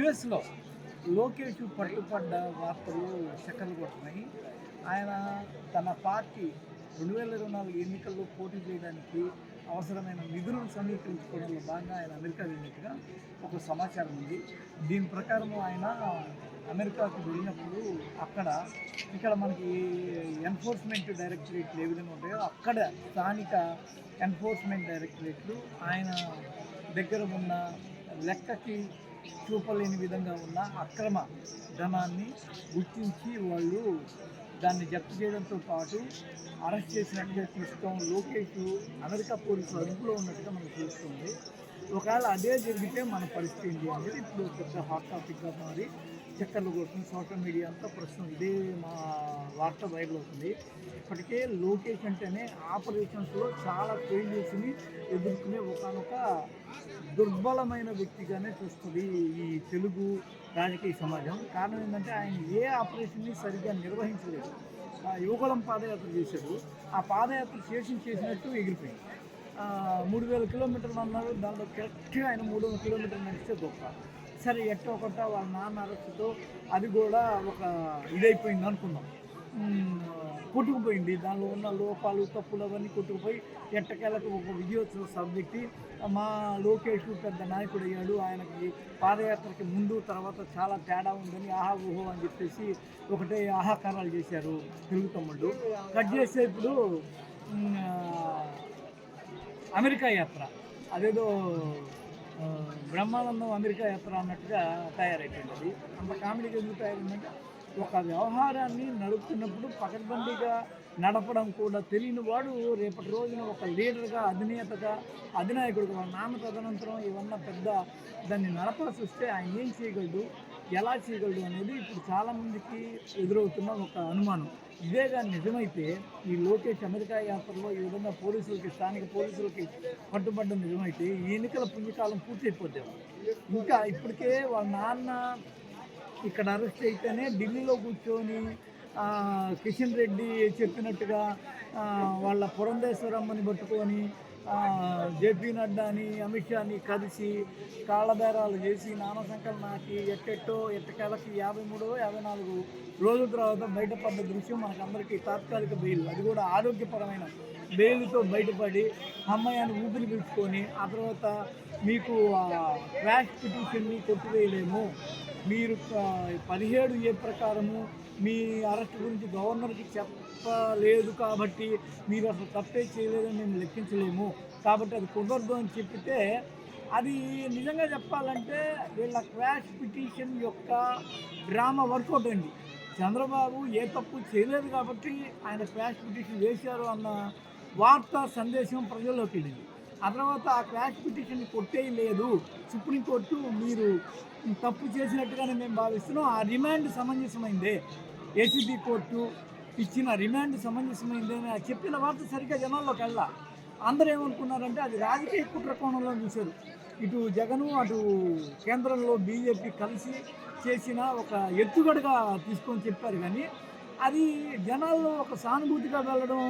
యుఎస్లో లోకేష్ పట్టుపడ్డ వార్తలు చక్కర్లు కొడుతున్నాయి. ఆయన తన పార్టీ 2024 ఎన్నికల్లో పోటీ చేయడానికి అవసరమైన నిధులను సమీకరించుకోవడంలో భాగంగా ఆయన అమెరికా వెళ్ళినట్టుగా ఒక సమాచారం ఉంది. దీని ప్రకారం ఆయన అమెరికాకు వెళ్ళినప్పుడు ఇక్కడ మనకి ఎన్ఫోర్స్మెంట్ డైరెక్టరేట్లు ఏ విధంగా ఉంటాయో అక్కడ స్థానిక ఎన్ఫోర్స్మెంట్ డైరెక్టరేట్లు ఆయన దగ్గర ఉన్న లెక్కకి చూపలేని విధంగా ఉన్న అక్రమ ధనాన్ని గుర్తించి వాళ్ళు దాన్ని జప్తు చేయడంతో పాటు అరెస్ట్ చేసినట్టుగా చూస్తాం. లోకేష్ అమెరికా పోలీసులు అదుపులో ఉన్నట్టుగా మనకు తెలుస్తుంది. ఒకవేళ అదే జరిగితే మన పరిస్థితి ఏంటి అనేది ఇప్పుడు పెద్ద హాట్ టాపిక్గా మారి చక్కర్లు కొడుతుంది. సోషల్ మీడియా అంతా ప్రస్తుతం ఇదే మా వార్త వైరల్ అవుతుంది. ఇప్పటికే లోకేష్ అంటేనే ఆపరేషన్స్లో చాలా ఫెయిల్యూర్స్ని ఎదుర్కొనే ఒకనొక దుర్బలమైన వ్యక్తిగానే చూస్తుంది ఈ తెలుగు రాజకీయ సమాజం. కారణం ఏంటంటే ఆయన ఏ ఆపరేషన్ని సరిగ్గా నిర్వహించలేదు. యువకులం పాదయాత్ర చేశాడు. ఆ పాదయాత్ర చేసినట్టు ఎగిరిపోయింది. 3000 కిలోమీటర్లు అన్నారు. దాంట్లో కరెక్ట్గా ఆయన 300 కిలోమీటర్లు నడిస్తే గొప్ప. సరే ఎట్టో ఒకట వాళ్ళ నాన్న అరెస్టుతో అది కూడా ఒక ఇదైపోయింది అనుకున్నాం. కొట్టుకుపోయింది. దానిలో ఉన్న లోపాలు తప్పులు అవన్నీ కొట్టుకుపోయి ఎట్టకేలకు ఒక విజయోత్సవ సబ్జెక్ట్ మా లోకేష్ పెద్ద నాయకుడు అయ్యాడు. ఆయనకి పాదయాత్రకి ముందు తర్వాత చాలా తేడా ఉందని ఆహా ఊహో అని చెప్పేసి ఒకటే ఆహాకారాలు చేశారు తెలుగు తమ్ముళ్ళు. కట్ చేస్తే ఇప్పుడు అమెరికా యాత్ర అదేదో బ్రహ్మానందం అమెరికా యాత్ర అన్నట్టుగా తయారైపోయింది. అది అంత కామెడీగా ఎందుకు తయారైందంటే ఒక వ్యవహారాన్ని నడుపుతున్నప్పుడు పకడ్బందీగా నడపడం కూడా తెలియని వాడు రేపటి రోజున ఒక లీడర్గా అధినేతగా అధినాయకుడిగా వాళ్ళ నాన్న తదనంతరం ఏమన్నా పెద్ద దాన్ని నడపాల్సి వస్తే ఆయన ఏం చేయగలడు, ఎలా చేయగలడు అనేది ఇప్పుడు చాలామందికి ఎదురవుతున్న ఒక అనుమానం. ఇదే కానీ నిజమైతే ఈ లోకేష్ అమెరికా యాత్రలో ఈ విధంగా స్థానిక పోలీసులకి పట్టుబడ్డం నిజమైతే ఈ ఎన్నికల పుణ్యకాలం పూర్తయిపోతాం. ఇంకా ఇప్పటికే వాళ్ళ నాన్న ఇక్కడ అరెస్ట్ అయితేనే ఢిల్లీలో కూర్చొని కిషన్ రెడ్డి చెప్పినట్టుగా వాళ్ళ పురంధేశ్వరమ్మని పట్టుకొని జేపీ నడ్డాని అమిత్ షాని కలిసి కాళ్ళబేరాలు చేసి నామసంకలు నాటి ఎట్టకేలకి 53-54 రోజుల తర్వాత బయటపడ్డ దృశ్యం మనకందరికీ తాత్కాలిక బెయిల్, అది కూడా ఆరోగ్యపరమైన బెయిల్తో బయటపడి అమ్మాయిని ఊపిరి పీల్చుకొని ఆ తర్వాత మీకు క్వాష్ పిటిషన్ని కొట్టివేయలేము, మీరు 17A ప్రకారము మీ అరెస్ట్ గురించి గవర్నర్కి చెప్పలేదు కాబట్టి మీరు అసలు తప్పే చేయలేదని మేము లెక్కించలేము కాబట్టి అది కుదరదు అని చెప్పితే అది నిజంగా చెప్పాలంటే వీళ్ళ క్వాష్ పిటిషన్ యొక్క డ్రామా వర్కౌట్ అండి. చంద్రబాబు ఏ తప్పు చేయలేదు కాబట్టి ఆయన క్వాష్ పిటిషన్ వేశారు అన్న వార్త సందేశం ప్రజల్లోకి వెళ్ళింది. ఆ తర్వాత ఆ క్వాష్ పిటిషన్ని కొట్టేయలేదు సుప్రీంకోర్టు, మీరు తప్పు చేసినట్టుగానే మేము భావిస్తున్నాం, ఆ రిమాండ్ సమంజసమైందే, ఏసీబీ కోర్టు ఇచ్చిన రిమాండ్ సమంజసమైందే అని చెప్పిన వార్త సరిగ్గా జనాల్లోకి వెళ్ళా. అందరూ ఏమనుకున్నారంటే అది రాజకీయ కుట్ర కోణంలో చూశారు. ఇటు జగను అటు కేంద్రంలో బీజేపీ కలిసి చేసిన ఒక ఎత్తుగడగా తీసుకొని చెప్పారు. కానీ అది జనాల్లో ఒక సానుభూతిగా వెళ్ళడం,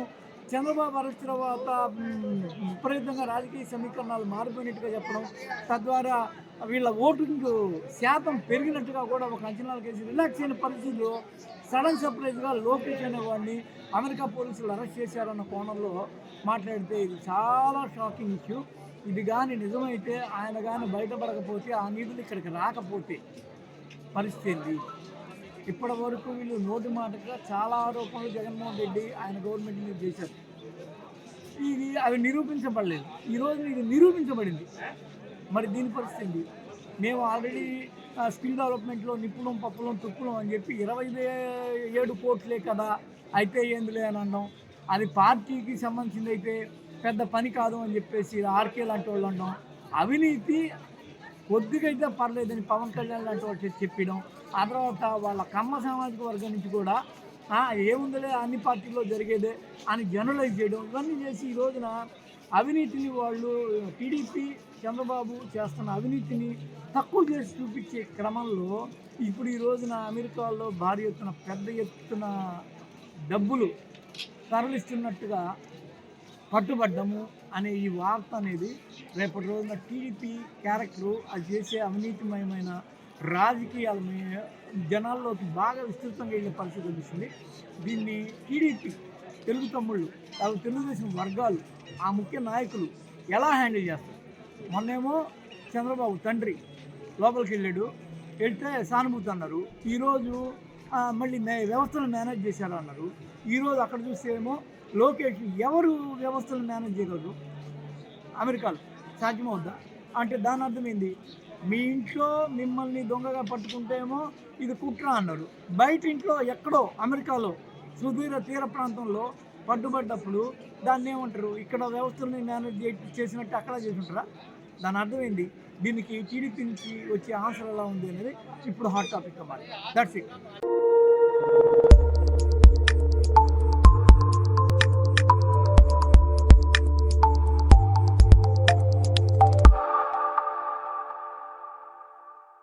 చంద్రబాబు అరెస్ట్ తర్వాత విపరీతంగా రాజకీయ సమీకరణాలు మారిపోయినట్టుగా చెప్పడం, తద్వారా వీళ్ళ ఓటింగ్ శాతం పెరిగినట్టుగా కూడా ఒక అంచనాలు కేసి రిలాక్స్ అయిన పరిస్థితుల్లో సడన్ సర్ప్రైజ్గా లోకేష్ అనేవాడిని అమెరికా పోలీసులు అరెస్ట్ చేశారన్న కోణంలో మాట్లాడితే ఇది చాలా షాకింగ్ ఇష్యూ. ఇది కానీ నిజమైతే ఆయన కానీ బయటపడకపోతే ఆ నిధులు ఇక్కడికి రాకపోతే పరిస్థితి ఏంటి? ఇప్పటి వరకు వీళ్ళు నోటి మాటగా చాలా ఆరోపణలు జగన్మోహన్ రెడ్డి ఆయన గవర్నమెంట్ మీద చేశారు. అవి నిరూపించబడలేదు. ఈరోజు ఇది నిరూపించబడింది. మరి దీని పరిస్థితి మేము ఆల్రెడీ స్కిల్ డెవలప్మెంట్లో నిపుణం పప్పులం తుప్పులం అని చెప్పి 27 కోట్లే కదా అయితే ఏందిలే అని అన్నాం. అది పార్టీకి సంబంధించింది అయితే పెద్ద పని కాదు అని చెప్పేసి ఆర్కే లాంటి వాళ్ళు అన్నాం. అవినీతి కొద్దిగా అయితే పర్లేదని పవన్ కళ్యాణ్ లాంటి వాళ్ళు చెప్పడం, ఆ తర్వాత వాళ్ళ కమ్మ సామాజిక వర్గం నుంచి కూడా ఏముందిలే అన్ని పార్టీల్లో జరిగేదే అని జనరలైజ్ చేయడం, ఇవన్నీ చేసి ఈ రోజున అవినీతిని వాళ్ళు టీడీపీ చంద్రబాబు చేస్తున్న అవినీతిని తక్కువ చేసి చూపించే క్రమంలో ఇప్పుడు ఈ రోజున అమెరికాలో భారీ ఎత్తున పెద్ద ఎత్తున డబ్బులు తరలిస్తున్నట్టుగా పట్టుబడ్డము అనే ఈ వార్త అనేది రేపటి రోజున టీడీపీ క్యారెక్టరు అది చేసే అవినీతిమయమైన రాజకీయాల జనాల్లోకి బాగా విస్తృతంగా వెళ్ళే పరిస్థితి కనిపిస్తుంది. దీన్ని టీడీపీ తెలుగు తమ్ముళ్ళు, తెలుగుదేశం వర్గాలు, ఆ ముఖ్య నాయకులు ఎలా హ్యాండిల్ చేస్తారు? మొన్నేమో చంద్రబాబు తండ్రి లోపలికి వెళ్తే సానుభూతి అన్నారు. ఈరోజు మళ్ళీ వ్యవస్థను మేనేజ్ చేశారు అన్నారు. ఈరోజు అక్కడ చూస్తే ఏమో లోకేష్ ఎవరు వ్యవస్థను మేనేజ్ చేయగలరు? అమెరికాలో సాధ్యమవుద్దా? అంటే దాని అర్థం ఏంది? మీ ఇంట్లో మిమ్మల్ని దొంగగా పట్టుకుంటేమో ఇది కుట్ర అన్నారు. బయట ఇంట్లో ఎక్కడో అమెరికాలో సుదూర తీర ప్రాంతంలో పట్టుబడ్డప్పుడు దాన్ని ఏమంటారు? ఇక్కడ వ్యవస్థల్ని మేనేజ్ చేసినట్టు అక్కడ చేసి ఉంటారా? దాని అర్థం ఏంది? దీనికి టీడీపీ నుంచి వచ్చే ఆన్సర్ ఎలా ఉంది అనేది ఇప్పుడు హాట్ టాపిక్గా మారింది. That's it.